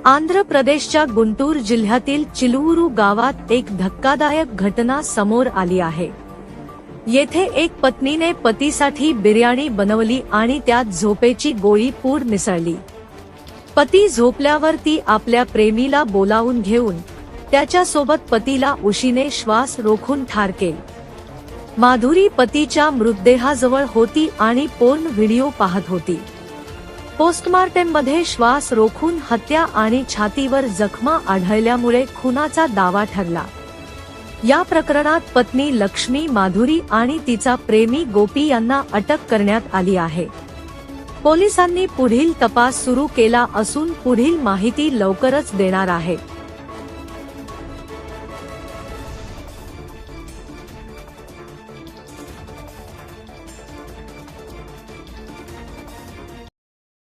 आंध्र प्रदेशच्या गुंटूर जिल्ह्यातील चिलूरू गावात एक धक्कादायक घटना समोर आली आहे। येथे एक पत्नीने पतीसाठी बिर्याणी बनवली आणि त्यात झोपेची गोळी पूड मिसळली। पती झोपल्यावर ती आपल्या प्रेमीला बोलावून घेऊन त्याच्या सोबत पतीला उशीने श्वास रोखून ठार केले। माधुरी पतीच्या मृतदेहाजवळ होती आणि पोर्न व्हिडिओ पाहत होती। पोस्टमार्टममध्ये श्वास रोखून हत्या आणि छातीवर जखमा आढळल्यामुळे खुनाचा दावा ठरला। या प्रकरणात पत्नी लक्ष्मी माधुरी आणि तिचा प्रेमी गोपी यांना अटक करण्यात आली आहे। पोलिसांनी पुढील तपास सुरू केला असून पुढील माहिती लवकरच देणार आहे।